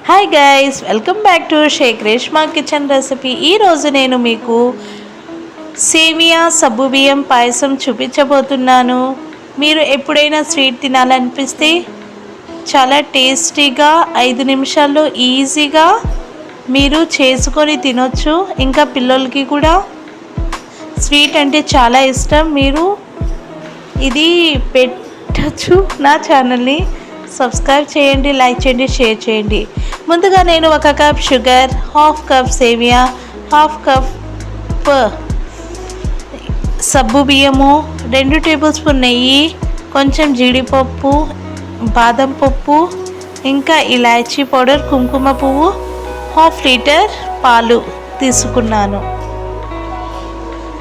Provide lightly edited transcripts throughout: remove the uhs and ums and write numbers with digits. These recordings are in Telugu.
Hi guys, welcome back to Shaik Reshma kitchen recipe. ఈరోజు నేను మీకు సేమియా సగ్గుబియ్యం పాయసం చూపించబోతున్నాను. మీరు ఎప్పుడైనా స్వీట్ తినాలనిపిస్తే చాలా టేస్టీగా 5 నిమిషాల్లో ఈజీగా మీరు చేసుకొని తినొచ్చు. ఇంకా పిల్లలకి కూడా స్వీట్ అంటే చాలా ఇష్టం. మీరు ఇది పెట్టచ్చు. నా ఛానల్ని సబ్స్క్రైబ్ చేయండి, లైక్ చేయండి, షేర్ చేయండి. ముందుగా నేను 1 కప్ షుగర్, 1/2 కప్ సేమియా, 1/2 కప్ సబ్బు బియ్యము, 2 టేబుల్ స్పూన్ నెయ్యి, కొంచెం జీడిపప్పు, బాదం పప్పు, ఇంకా ఇలాచీ పౌడర్, కుంకుమ పువ్వు, 1/2 లీటర్ పాలు తీసుకున్నాను.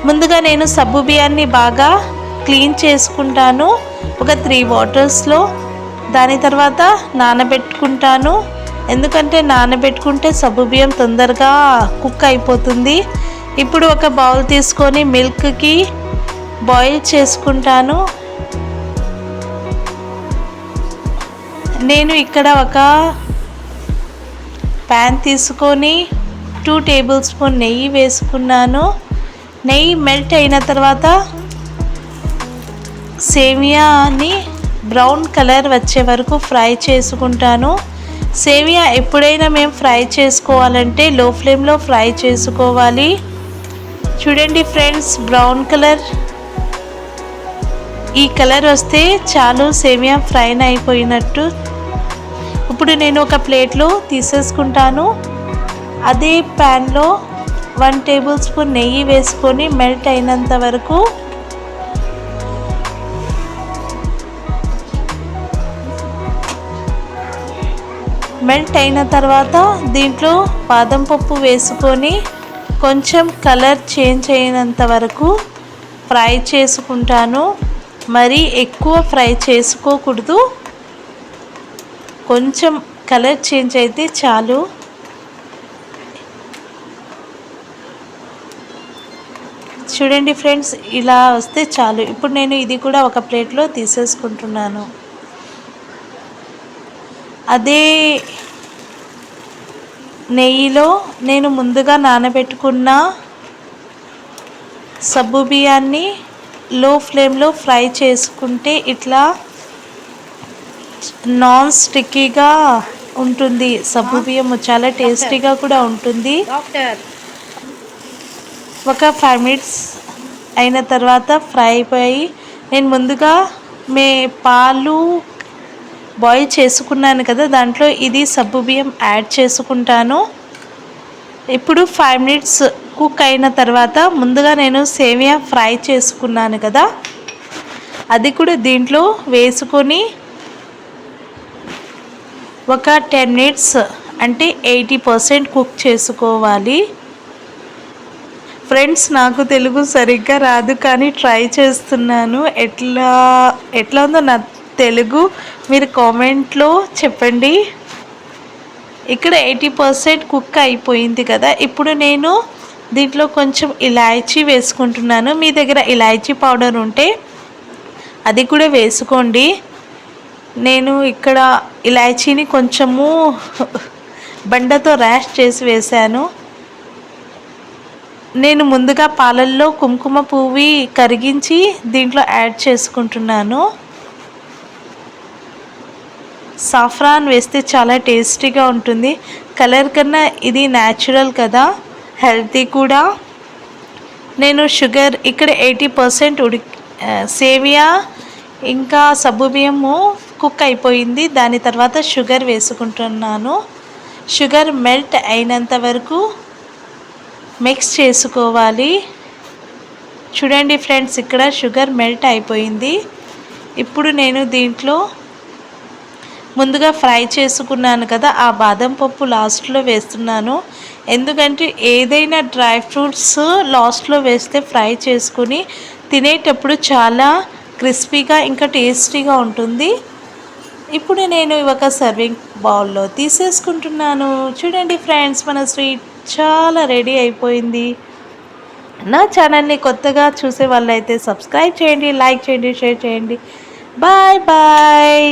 ముందుగా నేను సబ్బు బియ్యాన్ని బాగా క్లీన్ చేసుకుంటాను ఒక 3 వాటర్స్లో. దాని తర్వాత నానబెట్టుకుంటాను, ఎందుకంటే నానబెట్టుకుంటే సగ్గుబియ్యం తొందరగా కుక్ అయిపోతుంది. ఇప్పుడు ఒక బౌల్ తీసుకొని మిల్క్కి బాయిల్ చేసుకుంటాను. నేను ఇక్కడ ఒక ప్యాన్ తీసుకొని 2 టేబుల్ స్పూన్ నెయ్యి వేసుకున్నాను. నెయ్యి మెల్ట్ అయిన తర్వాత సేమియాని బ్రౌన్ కలర్ వచ్చే వరకు ఫ్రై చేసుకుంటాను. సేమియా ఎప్పుడైనా మేము ఫ్రై చేసుకోవాలంటే లో ఫ్లేమ్లో ఫ్రై చేసుకోవాలి. చూడండి ఫ్రెండ్స్, బ్రౌన్ కలర్ ఈ కలర్ వస్తే చాలు, సేమియా ఫ్రై అయిపోయినట్టు. ఇప్పుడు నేను ఒక ప్లేట్లో తీసేసుకుంటాను. అదే ప్యాన్లో 1 టేబుల్ స్పూన్ నెయ్యి వేసుకొని మెల్ట్ అయినంత వరకు మెల్ట్ అయిన తర్వాత దీంట్లో బాదం పప్పు వేసుకొని కొంచెం కలర్ చేంజ్ అయినంత వరకు ఫ్రై చేసుకుంటాను. మరీ ఎక్కువ ఫ్రై చేసుకోకూడదు, కొంచెం కలర్ చేంజ్ అయితే చాలు. చూడండి ఫ్రెండ్స్, ఇలా వస్తే చాలు. ఇప్పుడు నేను ఇది కూడా ఒక ప్లేట్లో తీసేసుకుంటున్నాను. అదే నెయ్యిలో నేను ముందుగా నానబెట్టుకున్న సగ్గు బియ్యాన్ని లో ఫ్లేమ్లో ఫ్రై చేసుకుంటే ఇట్లా నాన్ స్టిక్కీగా ఉంటుంది. సగ్గు బియ్యం చాలా టేస్టీగా కూడా ఉంటుంది. ఒక 5 మినిట్స్ అయిన తర్వాత ఫ్రై అయిపోయి నేను ముందుగా పాలు బాయిల్ చేసుకున్నాను కదా, దాంట్లో ఇది సగ్గు బియ్యం యాడ్ చేసుకుంటాను. ఇప్పుడు 5 మినిట్స్ కుక్ అయిన తర్వాత ముందుగా నేను సేమియా ఫ్రై చేసుకున్నాను కదా, అది కూడా దీంట్లో వేసుకొని ఒక 10 మినిట్స్ అంటే 80% కుక్ చేసుకోవాలి. ఫ్రెండ్స్, నాకు తెలుగు సరిగ్గా రాదు కానీ ట్రై చేస్తున్నాను. ఎట్లా ఉందో నా తెలుగు మీరు కామెంట్లో చెప్పండి. ఇక్కడ 80% కుక్ అయిపోయింది కదా. ఇప్పుడు నేను దీంట్లో కొంచెం ఇలాచీ వేసుకుంటున్నాను. మీ దగ్గర ఇలాచీ పౌడర్ ఉంటే అది కూడా వేసుకోండి. నేను ఇక్కడ ఇలాచీని కొంచెము బండతో ర్యాష్ చేసి వేశాను. నేను ముందుగా పాలల్లో కుంకుమ పువ్వు కరిగించి దీంట్లో యాడ్ చేసుకుంటున్నాను. సాఫ్రాన్ వేస్తే చాలా టేస్టీగా ఉంటుంది. కలర్ కన్నా ఇది న్యాచురల్ కదా, హెల్తీ కూడా. నేను షుగర్ ఇక్కడ 80% సేమియా ఇంకా సగ్గుబియ్యము కుక్ అయిపోయింది. దాని తర్వాత షుగర్ వేసుకుంటున్నాను. షుగర్ మెల్ట్ అయినంత వరకు మిక్స్ చేసుకోవాలి. చూడండి ఫ్రెండ్స్, ఇక్కడ షుగర్ మెల్ట్ అయిపోయింది. ఇప్పుడు నేను దీంట్లో ముందుగా ఫ్రై చేసుకున్నాను కదా, ఆ బాదం పప్పు లాస్ట్లో వేస్తున్నాను. ఎందుకంటే ఏదైనా డ్రై ఫ్రూట్స్ లాస్ట్లో వేస్తే ఫ్రై చేసుకుని తినేటప్పుడు చాలా క్రిస్పీగా ఇంకా టేస్టీగా ఉంటుంది. ఇప్పుడు నేను ఒక సర్వింగ్ బౌల్లో తీసేసుకుంటున్నాను. చూడండి ఫ్రెండ్స్, మన స్వీట్ చాలా రెడీ అయిపోయింది. నా ఛానల్ని కొత్తగా చూసే వాళ్ళైతే సబ్స్క్రైబ్ చేయండి, లైక్ చేయండి, షేర్ చేయండి. Bye bye.